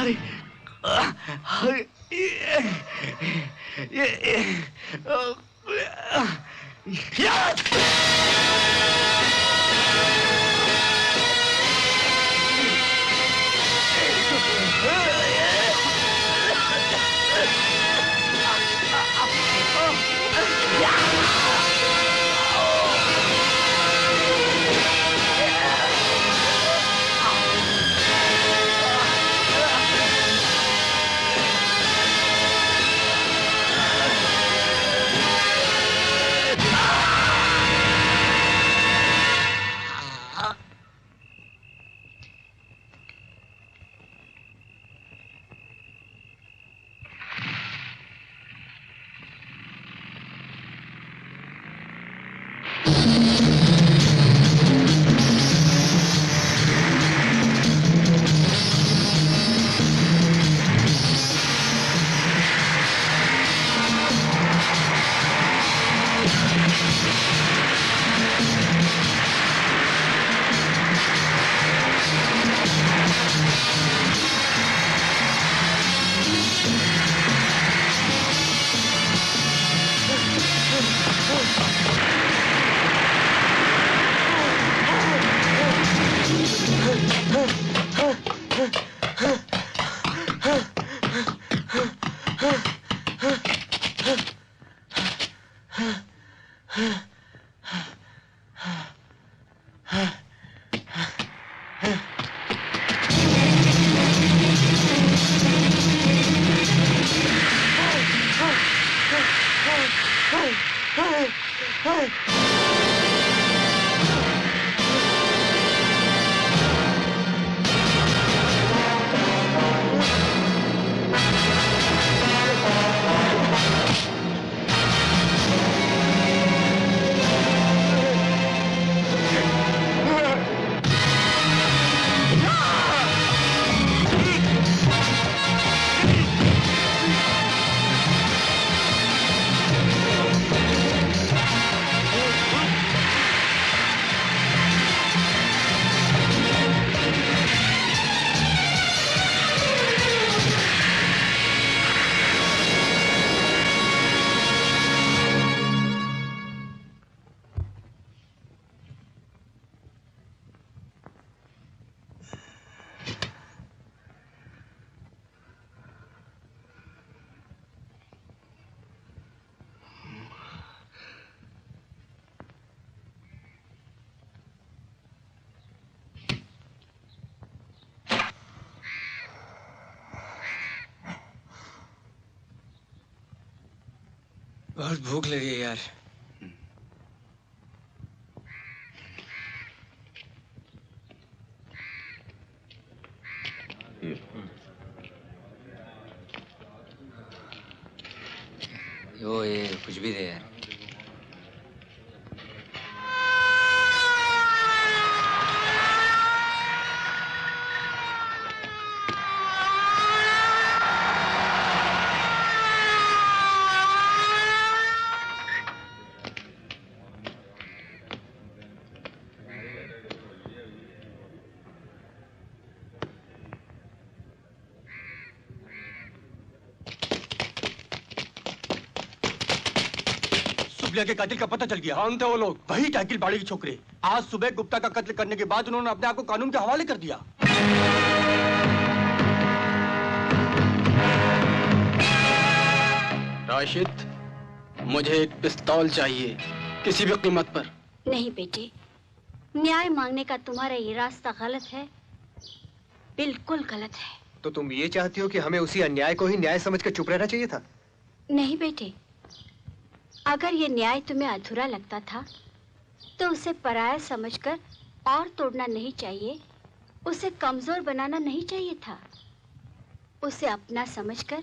अरे बहुत भूख लगी है यार। ये कुछ भी दे यार। के कातिल का पता चल गया। कौन थे वो लोग? वही टाइकिल बाड़ी की छोकरे। आज सुबह गुप्ता का कत्ल करने के बाद उन्होंने अपने आप को कानून के हवाले कर दिया। राशिद, मुझे एक पिस्तौल चाहिए, किसी भी कीमत पर। नहीं बेटे, न्याय मांगने का तुम्हारा ये रास्ता गलत है, बिल्कुल गलत है। तो तुम ये चाहती हो कि हमें उसी अन्याय को ही न्याय समझकर चुप रहना चाहिए था? नहीं बेटे, अगर ये न्याय तुम्हें अधूरा लगता था तो उसे पराया समझकर और तोड़ना नहीं चाहिए, उसे कमजोर बनाना नहीं चाहिए था, उसे अपना समझकर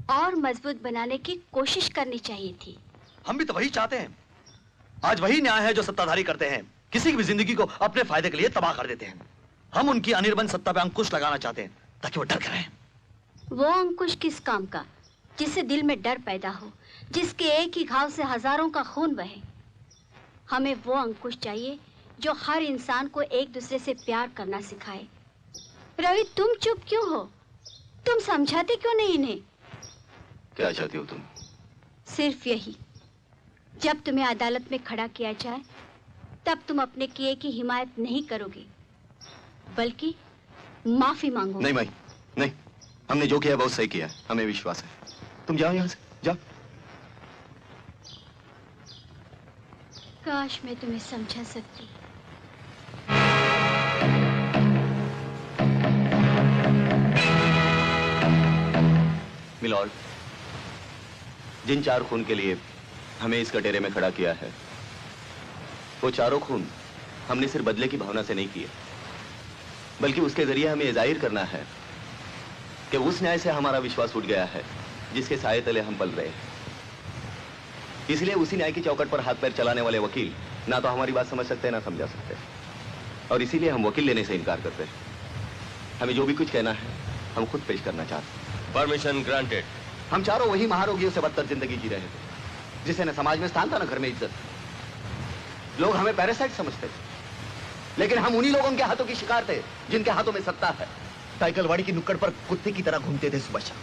और मजबूत बनाने की कोशिश करनी चाहिए थी। हम भी तो वही चाहते हैं। आज वही न्याय है जो सत्ताधारी करते हैं, किसी की भी जिंदगी को अपने फायदे के लिए तबाह कर देते हैं। हम उनकी अनिर्बन सत्ता पे अंकुश लगाना चाहते हैं ताकि वो डर करें। वो अंकुश किस काम का जिससे दिल में डर पैदा हो, जिसके एक ही घाव से हजारों का खून बहे। हमें वो अंकुश चाहिए जो हर इंसान को एक दूसरे से प्यार करना सिखाए। रवि, तुम चुप क्यों हो? तुम समझाते क्यों नहीं इन्हें? क्या चाहती हो तुम? सिर्फ यही, जब तुम्हें अदालत में खड़ा किया जाए तब तुम अपने किए की हिमायत नहीं करोगे, बल्कि माफी मांगोगे। नहीं माई, नहीं, हमने जो किया बहुत सही किया, हमें विश्वास है। तुम जाओ यहाँ से, जाओ। काश मैं तुम्हें समझा सकती। मिलॉर्ड, जिन 4 खून के लिए हमें इस कटोरे में खड़ा किया है, वो चारों खून हमने सिर्फ बदले की भावना से नहीं किए, बल्कि उसके जरिए हमें जाहिर करना है कि उस न्याय से हमारा विश्वास उठ गया है जिसके साए तले हम पल रहे हैं। इसलिए उसी न्याय की चौखट पर हाथ पैर चलाने वाले वकील ना तो हमारी बात समझ सकते ना समझा सकते, और इसीलिए हम वकील लेने से इनकार करते हैं। हमें जो भी कुछ कहना है हम खुद पेश करना चाहते हैं। Permission granted. हम चारों वही महारोगियों से बदतर जिंदगी जी रहे थे, जिसे न समाज में स्थान था न घर में इज्जत। लोग हमें पैरासाइट समझते थे, लेकिन हम उन्हीं लोगों के हाथों की शिकार थे जिनके हाथों में सत्ता है। टाइकलवाड़ी की नुक्कड़ पर कुत्ते की तरह घूमते थे सुबह शाम।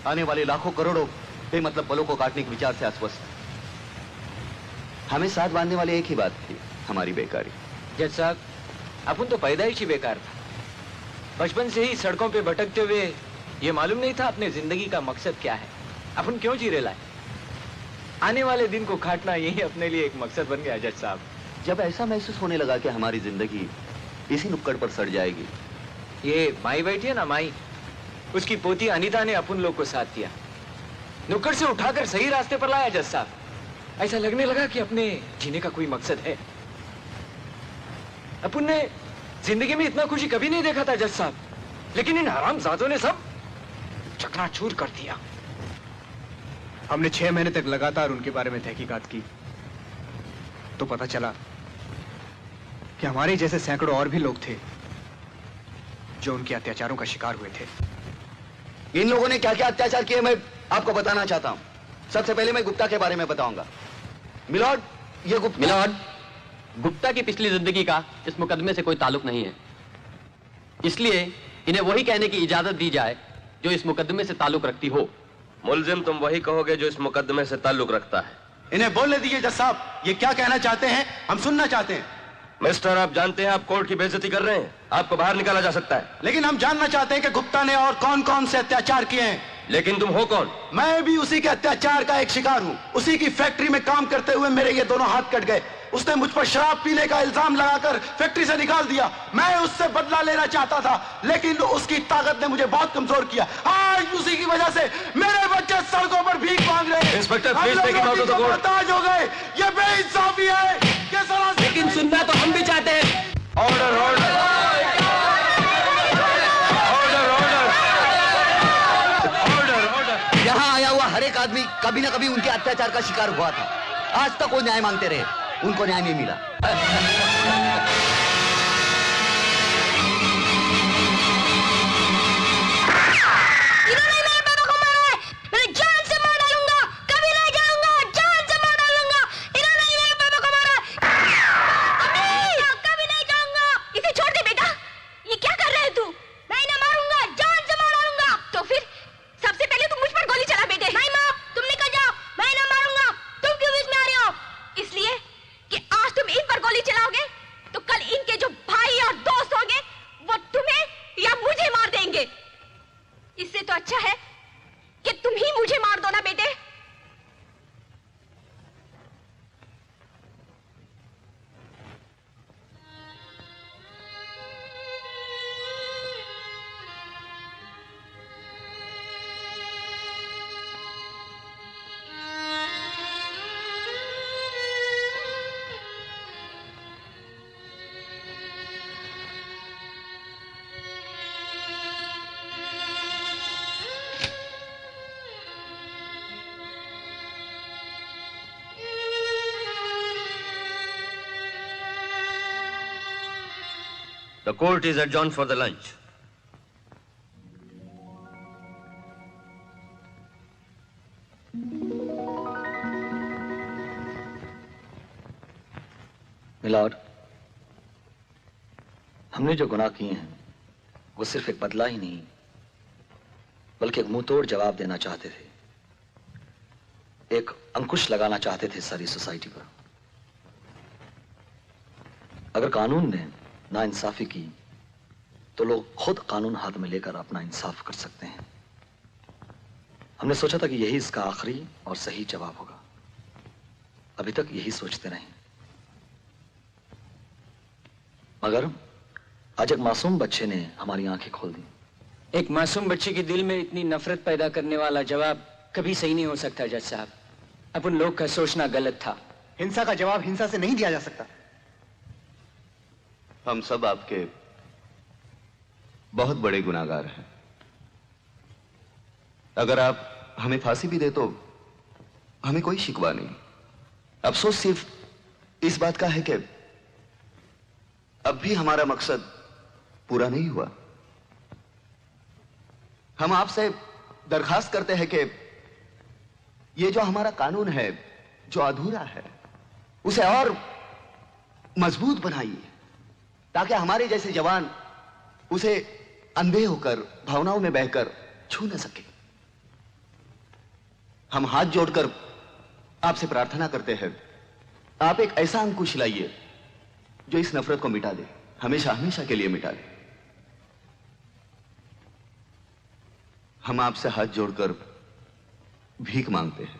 आने वाले लाखों करोड़ों बेमतलब बलों को काटने के विचार से अस्वस्थ। हमें साथ बांधने वाले एक ही बात थी, हमारी बेकारी। जज साहब, अपन तो पैदाइश ही बेकार था। बचपन से ही सड़कों पे भटकते हुए ये मालूम नहीं था अपने जिंदगी का मकसद क्या है, अपन क्यों जी रहे लाए। आने वाले दिन को काटना यही अपने लिए एक मकसद बन गया। जज साहब, जब ऐसा महसूस होने लगा कि हमारी जिंदगी इसी नुक्कड़ पर सड़ जाएगी, ये माई बैठी है ना माई, उसकी पोती अनीता ने अपन लोग को साथ दिया, नुक्कड़ से उठाकर सही रास्ते पर लाया। जज साहब, ऐसा लगने लगा कि अपने जीने का कोई मकसद है। अपन ने जिंदगी में इतना खुशी कभी नहीं देखा था जज साहब, लेकिन इन हरामजादों ने सब चकनाचूर कर दिया। हमने 6 महीने तक लगातार उनके बारे में तहकीकात की, तो पता चला कि हमारे जैसे सैकड़ों और भी लोग थे जो उनके अत्याचारों का शिकार हुए थे। इन लोगों ने क्या क्या अत्याचार किए मैं आपको बताना चाहता हूं। सबसे पहले मैं गुप्ता के बारे में बताऊंगा। मिलॉर्ड, ये मिलॉर्ड, गुप्ता की पिछली जिंदगी का इस मुकदमे से कोई ताल्लुक नहीं है, इसलिए इन्हें वही कहने की इजाजत दी जाए जो इस मुकदमे से ताल्लुक रखती हो। मुलजिम तुम वही कहोगे जो इस मुकदमे से ताल्लुक रखता है। इन्हें बोलने दीजिए जज साहब, ये क्या कहना चाहते हैं हम सुनना चाहते हैं। मिस्टर, आप जानते हैं आप कोर्ट की बेइज्जती कर रहे हैं, आपको बाहर निकाला जा सकता है। लेकिन हम जानना चाहते हैं कि गुप्ता ने और कौन कौन से अत्याचार किए हैं। लेकिन तुम हो कौन? मैं भी उसी के अत्याचार का एक शिकार हूं। उसी की फैक्ट्री में काम करते हुए मेरे ये दोनों हाथ कट गए। उसने मुझ पर शराब पीने का इल्जाम लगाकर फैक्ट्री से निकाल दिया। मैं उससे बदला लेना चाहता था, लेकिन उसकी ताकत ने मुझे बहुत कमजोर किया। आज उसी की वजह से मेरे बच्चे सड़कों पर भीख मांग रहे हैं। इंस्पेक्टर, हम please take him out of the court. मोहताज हो गए। ये बेइंसाफी है। ये सरासर लेकिन सुनना तो हम भी चाहते हैं। Order, order, order, order, order, order. यहां आया हुआ हर एक आदमी कभी ना कभी उनके अत्याचार का शिकार हुआ था। आज तक वो न्याय मांगते रहे, उनको न्याय नहीं मिला। इन्होंने मेरे पापा को मारा है। मैं जान से मार डालूंगा, कभी नहीं जाऊंगा, जान से मार डालूंगा। इन्होंने मेरे पापा को मारा है। कभी नहीं जाऊंगा। इसे छोड़ दे बेटा, ये क्या कर रहे है तू? मैं इन्हें मारूंगा, जान से मार डालूंगा। तो फिर सबसे पहले तुम मुझ पर गोली चला बेटे। नहीं माँ, तुम निकल जाओ, मैं इन्हें मारूंगा। तुम क्यों बीच में आ रहे हो? इसलिए कि आज तुम इन पर गोली चलाओगे तो कल इनके जो भाई और दोस्त होंगे वो तुम्हें या मुझे मार देंगे। इससे तो अच्छा है कि तुम ही मुझे मार दो ना बेटे। The court is adjourned for the lunch. Milord, हमने जो गुनाह किए हैं वो सिर्फ एक बदला ही नहीं बल्कि एक मुंहतोड़ जवाब देना चाहते थे, एक अंकुश लगाना चाहते थे सारी सोसाइटी पर। अगर कानून ने नाइंसाफी की तो लोग खुद कानून हाथ में लेकर अपना इंसाफ कर सकते हैं। हमने सोचा था कि यही इसका आखिरी और सही जवाब होगा। अभी तक यही सोचते रहे, मगर आज एक मासूम बच्चे ने हमारी आंखें खोल दी। एक मासूम बच्चे के दिल में इतनी नफरत पैदा करने वाला जवाब कभी सही नहीं हो सकता जज साहब। अपन लोग का सोचना गलत था। हिंसा का जवाब हिंसा से नहीं दिया जा सकता। हम सब आपके बहुत बड़े गुनाहगार हैं। अगर आप हमें फांसी भी दे तो हमें कोई शिकवा नहीं। अफसोस सिर्फ इस बात का है कि अब भी हमारा मकसद पूरा नहीं हुआ। हम आपसे दरखास्त करते हैं कि ये जो हमारा कानून है, जो अधूरा है, उसे और मजबूत बनाइए ताकि हमारे जैसे जवान उसे अंधे होकर, भावनाओं में बहकर छू न सके। हम हाथ जोड़कर आपसे प्रार्थना करते हैं, आप एक ऐसा अंकुश लाइए जो इस नफरत को मिटा दे, हमेशा हमेशा के लिए मिटा दे। हम आपसे हाथ जोड़कर भीख मांगते हैं।